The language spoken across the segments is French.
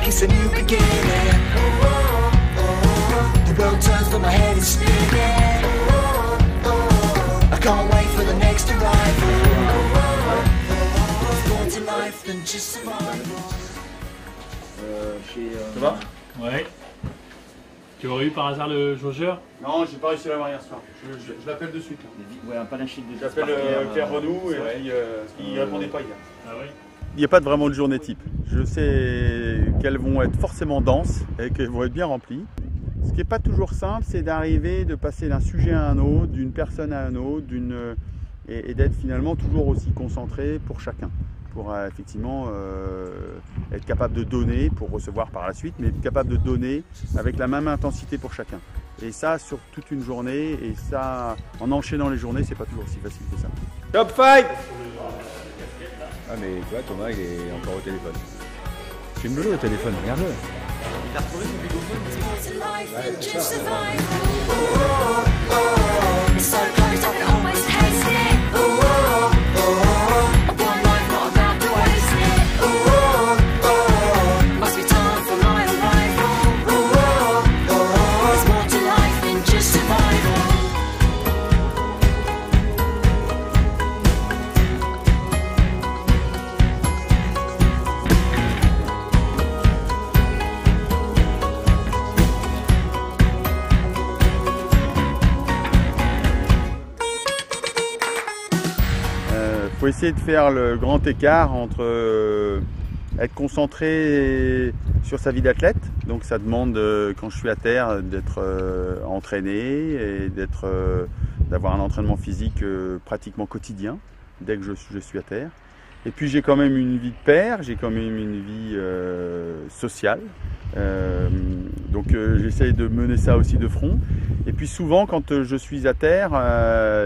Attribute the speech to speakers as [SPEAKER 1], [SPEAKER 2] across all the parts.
[SPEAKER 1] it's a new beginning. The world turns but my head is spinning. I can't wait for the next arrival. There's more to life than just survival.
[SPEAKER 2] Ça va?
[SPEAKER 3] Ouais. Tu aurais eu par hasard le chauffeur?
[SPEAKER 2] Non, j'ai pas réussi à l'avoir hier soir. Je l'appelle de suite.
[SPEAKER 4] Ouais, un panachide de
[SPEAKER 2] J'appelle Claire Renaud et puis il répondait pas hier.
[SPEAKER 3] Ah oui.
[SPEAKER 5] Il n'y a pas vraiment de journée type. Je sais qu'elles vont être forcément denses et qu'elles vont être bien remplies. Ce qui n'est pas toujours simple, c'est d'arriver, de passer d'un sujet à un autre, d'une personne à un autre, et d'être finalement toujours aussi concentré pour chacun. Pour effectivement être capable de donner, pour recevoir par la suite, mais être capable de donner avec la même intensité pour chacun. Et ça sur toute une journée, et ça en enchaînant les journées, c'est pas toujours aussi facile que ça.
[SPEAKER 2] Top 5!
[SPEAKER 6] Ah mais tu vois, Thomas il est encore au téléphone. Filme-le au téléphone, regarde-le.
[SPEAKER 4] Il a retrouvé son bigophone.
[SPEAKER 1] Ouais, c'est ça. So close, I can almost taste it. One life, not about to waste it. Must be time for my arrival. There's more to life than just survival.
[SPEAKER 5] Faut essayer de faire le grand écart entre être concentré sur sa vie d'athlète, donc ça demande quand je suis à terre d'être entraîné et d'avoir un entraînement physique pratiquement quotidien dès que je suis à terre. Et puis j'ai quand même une vie de père, j'ai quand même une vie sociale, donc j'essaye de mener ça aussi de front. Et puis souvent quand je suis à terre,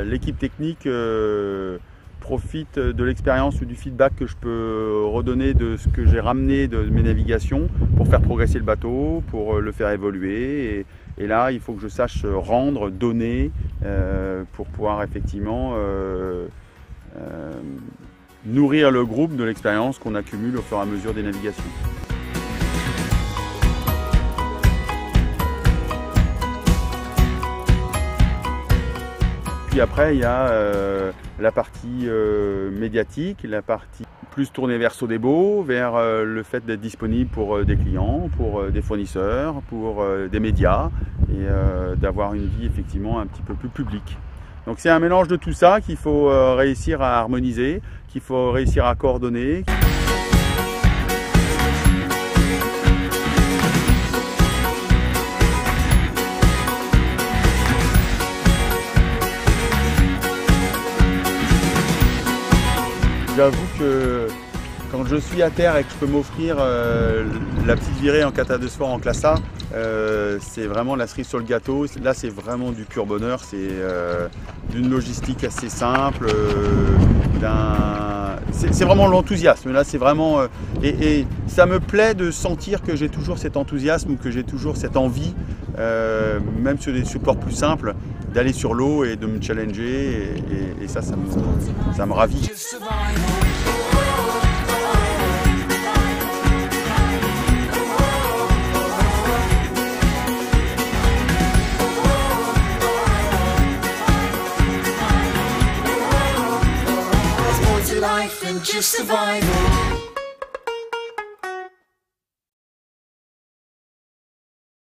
[SPEAKER 5] l'équipe technique profite de l'expérience ou du feedback que je peux redonner de ce que j'ai ramené de mes navigations pour faire progresser le bateau, pour le faire évoluer. Et là, il faut que je sache rendre, donner pour pouvoir effectivement nourrir le groupe de l'expérience qu'on accumule au fur et à mesure des navigations. Puis après, il y a la partie médiatique, la partie plus tournée vers Sodebo, vers le fait d'être disponible pour des clients, pour des fournisseurs, pour des médias, et d'avoir une vie effectivement un petit peu plus publique. Donc c'est un mélange de tout ça qu'il faut réussir à harmoniser, qu'il faut réussir à coordonner. J'avoue que quand je suis à terre et que je peux m'offrir la petite virée en kata de sport en classe A, c'est vraiment la cerise sur le gâteau. Là, c'est vraiment du pur bonheur. C'est d'une logistique assez simple. C'est vraiment l'enthousiasme. Là, c'est vraiment et ça me plaît de sentir que j'ai toujours cet enthousiasme ou que j'ai toujours cette envie, même sur des supports plus simples, d'aller sur l'eau et de me challenger. Et ça me ravit.
[SPEAKER 1] Life and just survival.